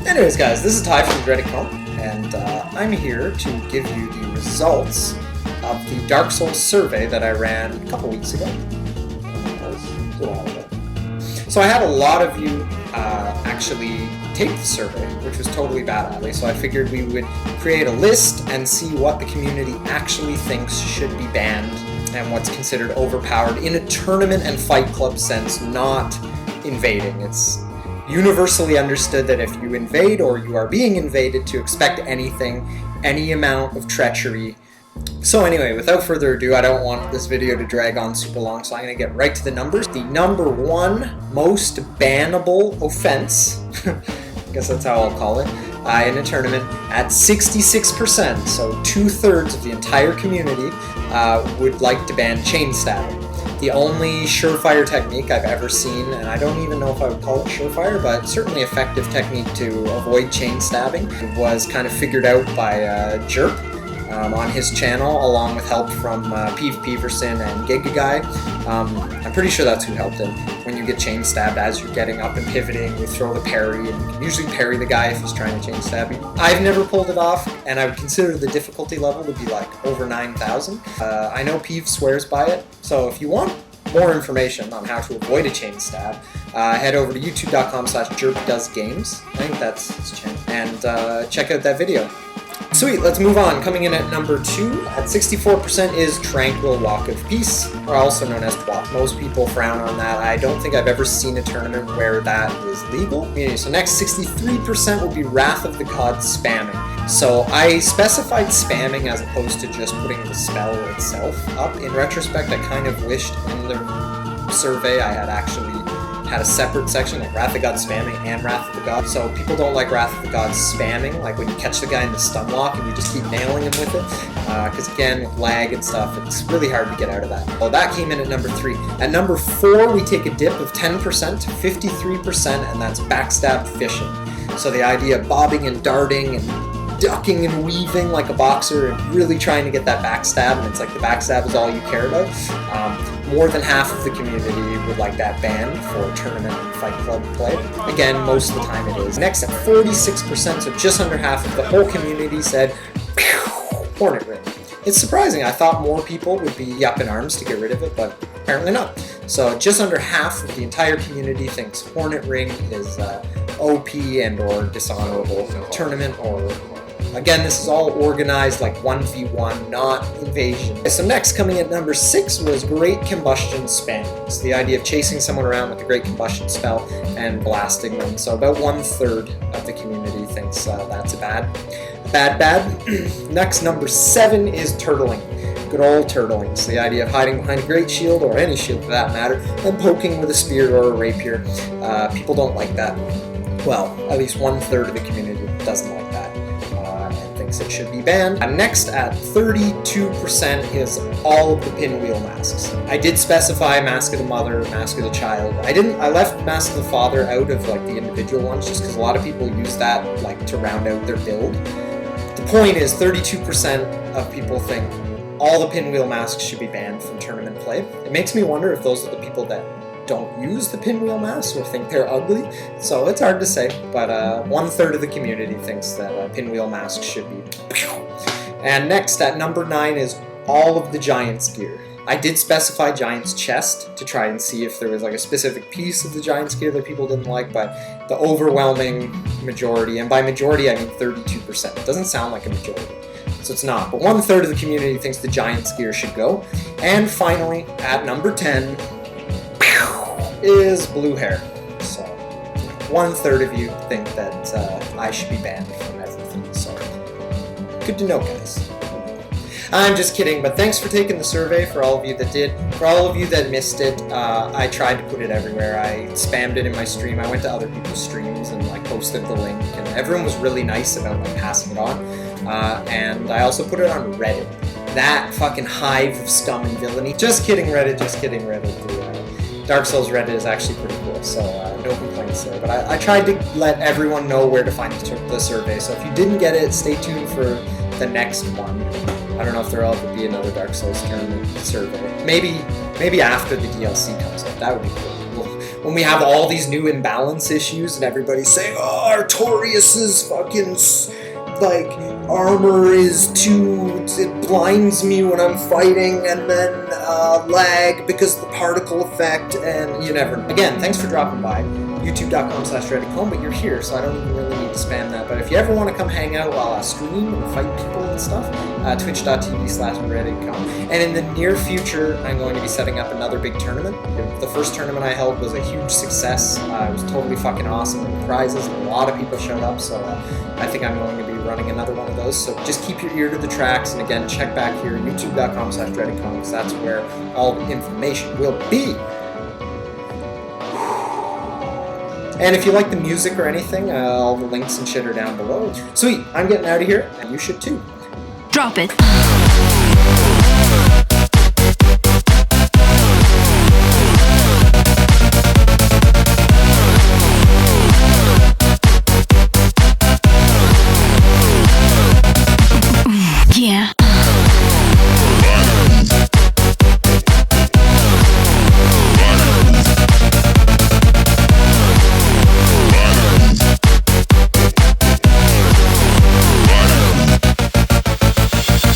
Anyways guys, this is Ty from DreadedCone, and I'm here to give you the results of the Dark Souls survey that I ran a couple weeks ago. So I had a lot of you actually take the survey, which was totally badass. So I figured we would create a list and see what the community actually thinks should be banned and what's considered overpowered in a tournament and fight club sense, not invading. It's universally understood that if you invade or you are being invaded, to expect anything, any amount of treachery. So anyway, without further ado, I don't want this video to drag on super long, so I'm going to get right to the numbers. The number one most bannable offense, I guess that's how I'll call it, in a tournament at 66%, so 2/3 of the entire community would like to ban chainstabbing. The only surefire technique I've ever seen, and I don't even know if I would call it surefire, but certainly effective technique to avoid chainstabbing, was kind of figured out by Jerp on his channel, along with help from Peverson and Giga Guy. I'm pretty sure that's who helped him. When you get chain stabbed as you're getting up and pivoting, you throw the parry, and you can usually parry the guy if he's trying to chain stab you. I've never pulled it off, and I would consider the difficulty level to be like over 9,000. I know Peeve swears by it, so if you want more information on how to avoid a chain stab, head over to youtube.com/jerpdoesgames. I think that's his channel, and check out that video. Sweet, let's move on. Coming in at number 2 at 64% is Tranquil Walk of Peace, or also known as TWOP. Most people frown on that. I don't think I've ever seen a tournament where that is legal. So next, 63% will be Wrath of the Gods spamming. So I specified spamming as opposed to just putting the spell itself up. In retrospect, I kind of wished in the survey I had actually had a separate section like Wrath of the Gods spamming and Wrath of the Gods. So people don't like Wrath of the Gods spamming, like when you catch the guy in the stunlock and you just keep nailing him with it, because again, with lag and stuff, it's really hard to get out of that. Well, that came in at number 3. At number 4, we take a dip of 10% to 53%, and that's backstab fishing. So the idea of bobbing and darting and ducking and weaving like a boxer and really trying to get that backstab, and it's like the backstab is all you care about. More than half of the community would like that banned for tournament and fight club play. Again, most of the time it is. Next at 46%, so just under half of the whole community said, hornet ring. It's surprising. I thought more people would be up in arms to get rid of it, but apparently not. So just under half of the entire community thinks hornet ring is OP and or dishonorable for the tournament, or again, this is all organized like 1v1, not invasion. So next, coming at number 6 was Great Combustion spam. It's the idea of chasing someone around with the Great Combustion spell and blasting them. So about 1/3 of the community thinks that's a bad. Next, number 7 is turtling. Good old turtling. It's the idea of hiding behind a great shield, or any shield for that matter, and poking with a spear or a rapier. People don't like that. Well, at least 1/3 of the community doesn't like that. It should be banned. Next at 32% is all of the pinwheel masks. I did specify Mask of the Mother, Mask of the Child. I left Mask of the Father out of like the individual ones just because a lot of people use that like to round out their build. The point is 32% of people think all the pinwheel masks should be banned from tournament play. It makes me wonder if those are the people that don't use the pinwheel masks or think they're ugly, so it's hard to say, but 1/3 of the community thinks that pinwheel masks should be. And next at number 9 is all of the Giant's gear. I did specify Giant's chest to try and see if there was like a specific piece of the Giant's gear that people didn't like, but the overwhelming majority, and by majority I mean 32%, it doesn't sound like a majority, so it's not, but 1/3 of the community thinks the Giant's gear should go. And finally, at number 10, is blue hair. So 1/3 of you think that I should be banned from everything. So good to know, guys. I'm just kidding, but thanks for taking the survey for all of you that did. For all of you that missed it, I tried to put it everywhere. I spammed it in my stream. I went to other people's streams and like posted the link, and everyone was really nice about like passing it on. And I also put it on Reddit. That fucking hive of scum and villainy. Just kidding, Reddit. Just kidding, Reddit. Dark Souls Reddit is actually pretty cool, so no complaints there. But I tried to let everyone know where to find the survey, so if you didn't get it, stay tuned for the next one. I don't know if there'll ever be another Dark Souls tournament survey. Maybe after the DLC comes out. That would be cool. when we have all these new imbalance issues and everybody's saying, oh, Artorias's fucking, like, armor is too, it blinds me when I'm fighting, and then lag because of the particle effect, and you never know. Again, thanks for dropping by. YouTube.com/DreadedCone, but you're here, so I don't even really need to spam that. But if you ever want to come hang out while I stream and fight people and stuff, twitch.tv/DreadedCone. And in the near future, I'm going to be setting up another big tournament. The first tournament I held was a huge success. It was totally fucking awesome, and prizes, and a lot of people showed up, so I think I'm going to be running another one of those. So just keep your ear to the tracks, and again, check back here, youtube.com/DreadedCone, because that's where all the information will be. And if you like the music or anything, all the links and shit are down below. Sweet, I'm getting out of here, and you should too. Drop it.